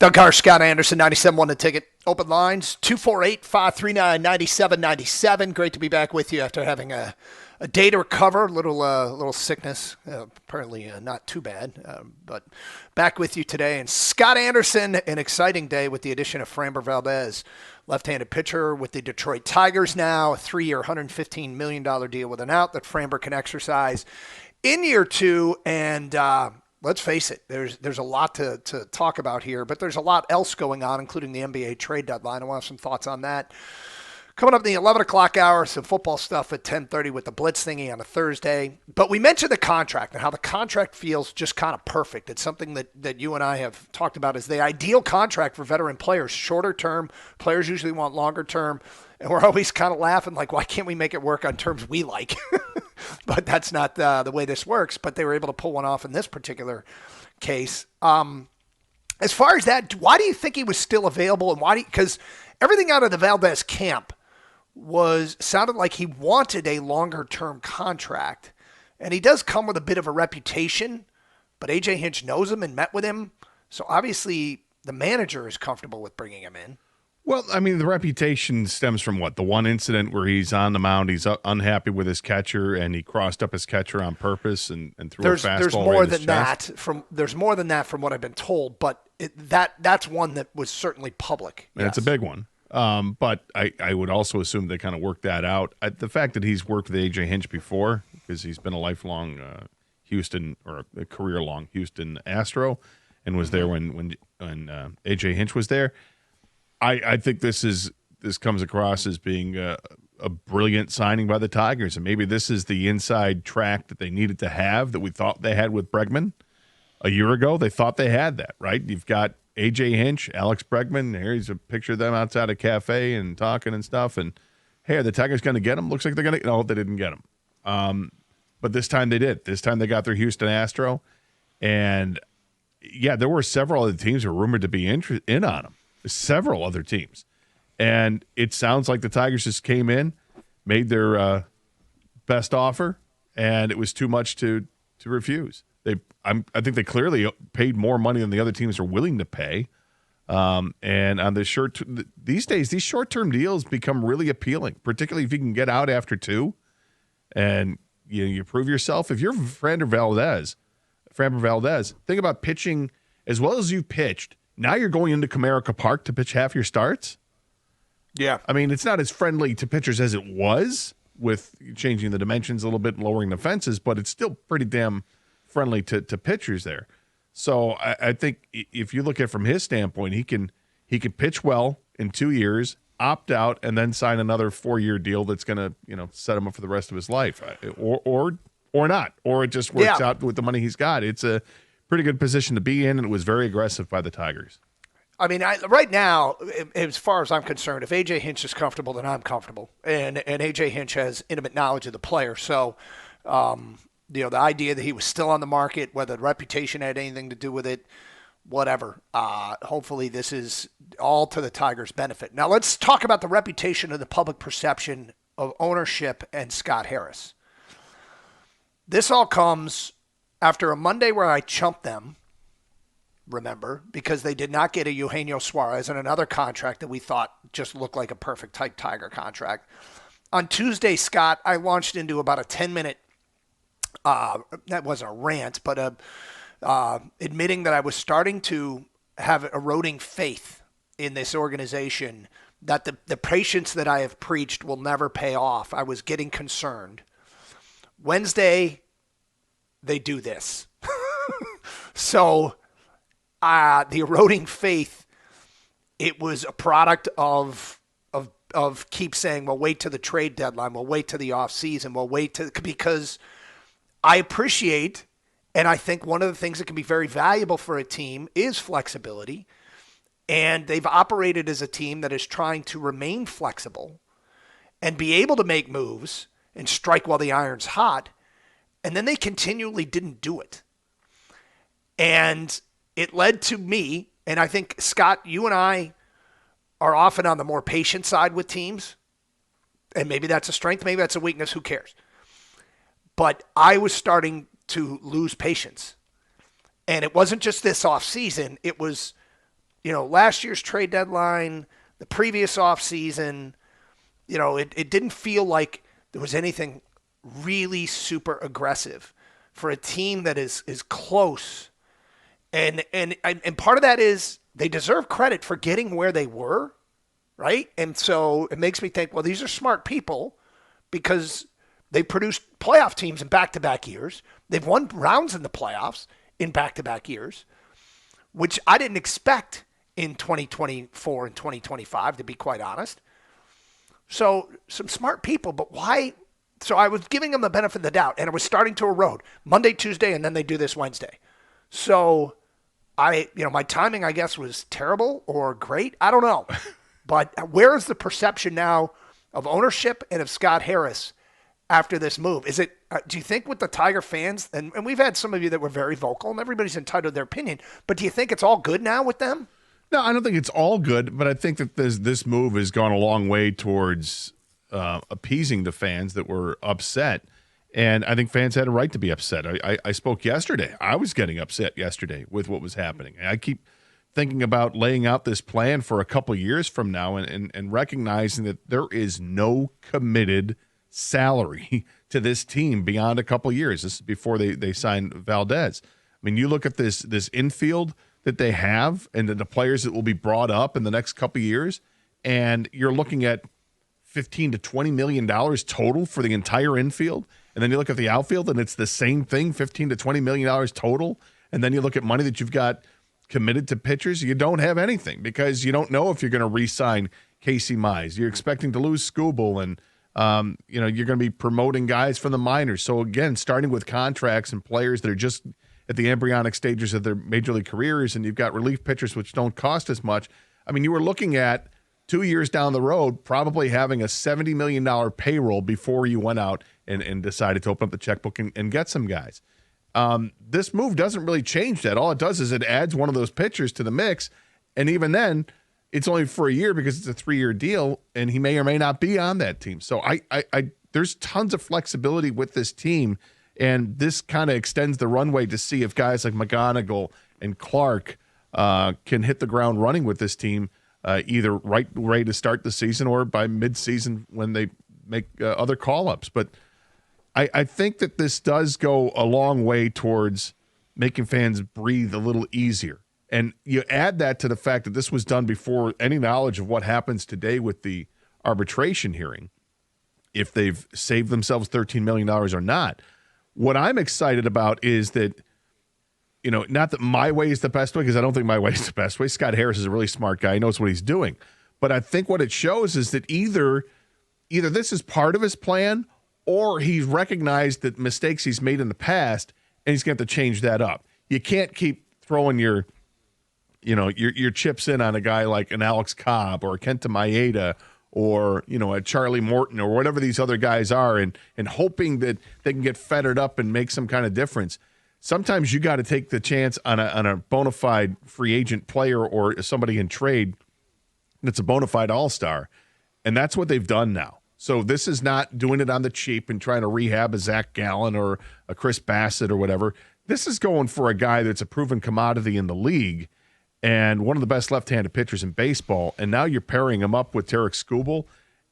Doug Karsch, Scott Anderson, 97.1 The Ticket. Open lines, 248-539-9797. Great to be back with you after having a day to recover, little sickness, apparently not too bad, but back with you today. And Scott Anderson, an exciting day with the addition of Framber Valdez, left-handed pitcher with the Detroit Tigers now, a 3-year, $115 million deal with an out that Framber can exercise in year two. And let's face it, there's a lot to talk about here, but there's a lot else going on, including the NBA trade deadline. I want to have some thoughts on that. Coming up in the 11 o'clock hour, some football stuff at 10:30 with the Blitz thingy on a Thursday. But we mentioned the contract and how the contract feels just kind of perfect. It's something that you and I have talked about as the ideal contract for veteran players. Shorter term, players usually want longer term. And we're always kind of laughing like, why can't we make it work on terms we like? But that's not the way this works. But they were able to pull one off in this particular case. As far as that, why do you think he was still available? And why? Because everything out of the Valdez camp sounded like he wanted a longer-term contract. And he does come with a bit of a reputation, but A.J. Hinch knows him and met with him. So obviously the manager is comfortable with bringing him in. Well, I mean, the reputation stems from what? The one incident where he's on the mound, he's unhappy with his catcher, and he crossed up his catcher on purpose and threw a fastball There's more right than his that chest. there's more than that from what I've been told, but that's one that was certainly public. And it's a big one. But I would also assume they kind of worked that out. The fact that he's worked with A.J. Hinch before, because he's been a lifelong Houston or a career-long Houston Astro and was there when A.J. Hinch was there, I think this comes across as being a brilliant signing by the Tigers, and maybe this is the inside track that they needed to have that we thought they had with Bregman a year ago. They thought they had that, right? You've got A.J. Hinch, Alex Bregman. Here's a picture of them outside a cafe and talking and stuff. And hey, are the Tigers going to get him? Looks like they're going to. No, they didn't get him. But this time they did. This time they got their Houston Astro, and yeah, there were several other teams who were rumored to be in on him. Several other teams. And it sounds like the Tigers just came in, made their best offer, and it was too much to refuse. I think they clearly paid more money than the other teams are willing to pay. And on the these days, these short-term deals become really appealing, particularly if you can get out after two and you prove yourself. If you're Framber Valdez, think about pitching as well as you've pitched. Now you're going into Comerica Park to pitch half your starts? Yeah. I mean, it's not as friendly to pitchers as it was with changing the dimensions a little bit and lowering the fences, but it's still pretty damn friendly to pitchers there. So I think if you look at it from his standpoint, he can pitch well in 2 years, opt out, and then sign another 4-year deal that's going to set him up for the rest of his life, or not, or it just works out with the money he's got. It's a pretty good position to be in, and it was very aggressive by the Tigers. I mean, right now, as far as I'm concerned, if A.J. Hinch is comfortable, then I'm comfortable. And A.J. Hinch has intimate knowledge of the player. So, the idea that he was still on the market, whether the reputation had anything to do with it, whatever. Hopefully this is all to the Tigers' benefit. Now, let's talk about the reputation and the public perception of ownership and Scott Harris. This all comes after a Monday where I chumped them, remember, because they did not get a Eugenio Suarez and another contract that we thought just looked like a perfect type Tiger contract. On Tuesday, Scott, I launched into about a 10-minute, that wasn't a rant, but admitting that I was starting to have eroding faith in this organization, that the patience that I have preached will never pay off. I was getting concerned. Wednesday, they do this. So the eroding faith, it was a product of keep saying, well, wait to the trade deadline. We'll wait to the off season. We'll wait because I appreciate, and I think one of the things that can be very valuable for a team is flexibility. And they've operated as a team that is trying to remain flexible and be able to make moves and strike while the iron's hot. And then they continually didn't do it. And it led to me, and I think, Scott, you and I are often on the more patient side with teams. And maybe that's a strength, maybe that's a weakness, who cares? But I was starting to lose patience. And it wasn't just this offseason. It was last year's trade deadline, the previous offseason, it didn't feel like there was anything really super aggressive for a team that is close. And part of that is they deserve credit for getting where they were, right? And so it makes me think, well, these are smart people because they produced playoff teams in back-to-back years. They've won rounds in the playoffs in back-to-back years, which I didn't expect in 2024 and 2025, to be quite honest. So some smart people, but why? So I was giving them the benefit of the doubt, and it was starting to erode Monday, Tuesday, and then they do this Wednesday. So my timing, I guess, was terrible or great. I don't know. But where is the perception now of ownership and of Scott Harris after this move? Is it? Do you think with the Tiger fans, and we've had some of you that were very vocal, and everybody's entitled to their opinion, but do you think it's all good now with them? No, I don't think it's all good, but I think that this move has gone a long way towards appeasing the fans that were upset. And I think fans had a right to be upset. I spoke yesterday. I was getting upset yesterday with what was happening. I keep thinking about laying out this plan for a couple years from now and recognizing that there is no committed salary to this team beyond a couple years. This is before they signed Valdez. I mean, you look at this infield that they have and the players that will be brought up in the next couple years, and you're looking at $15 to $20 million total for the entire infield. And then you look at the outfield, and it's the same thing, $15 to $20 million total. And then you look at money that you've got committed to pitchers. You don't have anything because you don't know if you're going to re-sign Casey Mize. You're expecting to lose Skubal, and you're going to be promoting guys from the minors. So, again, starting with contracts and players that are just at the embryonic stages of their major league careers, and you've got relief pitchers which don't cost as much. I mean, you were looking at 2 years down the road probably having a $70 million payroll before you went out and decided to open up the checkbook and get some guys. This move doesn't really change that. All it does is it adds one of those pitchers to the mix, and even then, it's only for a year because it's a 3-year deal, and he may or may not be on that team. So there's tons of flexibility with this team, and this kind of extends the runway to see if guys like McGonigal and Clark can hit the ground running with this team, either right ready to start the season or by mid-season when they make other call-ups. But I think that this does go a long way towards making fans breathe a little easier. And you add that to the fact that this was done before any knowledge of what happens today with the arbitration hearing, if they've saved themselves $13 million or not. What I'm excited about is that, not that my way is the best way, because I don't think my way is the best way. Scott Harris is a really smart guy. He knows what he's doing. But I think what it shows is that either this is part of his plan, or he's recognized that mistakes he's made in the past, and he's going to have to change that up. You can't keep throwing your chips in on a guy like an Alex Cobb or a Kenta Maeda or, a Charlie Morton or whatever these other guys are, and hoping that they can get fettered up and make some kind of difference. Sometimes you got to take the chance on a bona fide free agent player or somebody in trade that's a bona fide all-star, and that's what they've done now. So this is not doing it on the cheap and trying to rehab a Zach Gallen or a Chris Bassett or whatever. This is going for a guy that's a proven commodity in the league and one of the best left-handed pitchers in baseball, and now you're pairing him up with Tarik Skubal,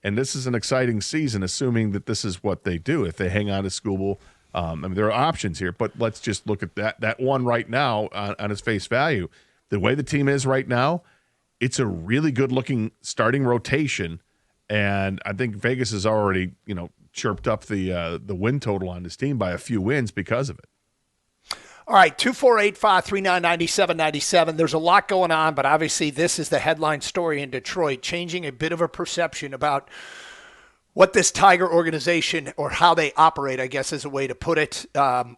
and this is an exciting season, assuming that this is what they do. If they hang on to Skubal, there are options here, but let's just look at that one right now on its face value. The way the team is right now, it's a really good-looking starting rotation, and I think Vegas has already, chirped up the win total on this team by a few wins because of it. All right, 248-539-9797. There's a lot going on, but obviously this is the headline story in Detroit, changing a bit of a perception about what this Tiger organization, or how they operate, I guess is a way to put it.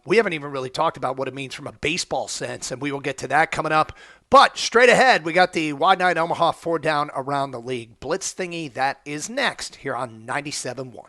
We haven't even really talked about what it means from a baseball sense, and we will get to that coming up. But straight ahead, we got the Wide Night Omaha 4 down around the league blitz thingy. That is next here on 97.1.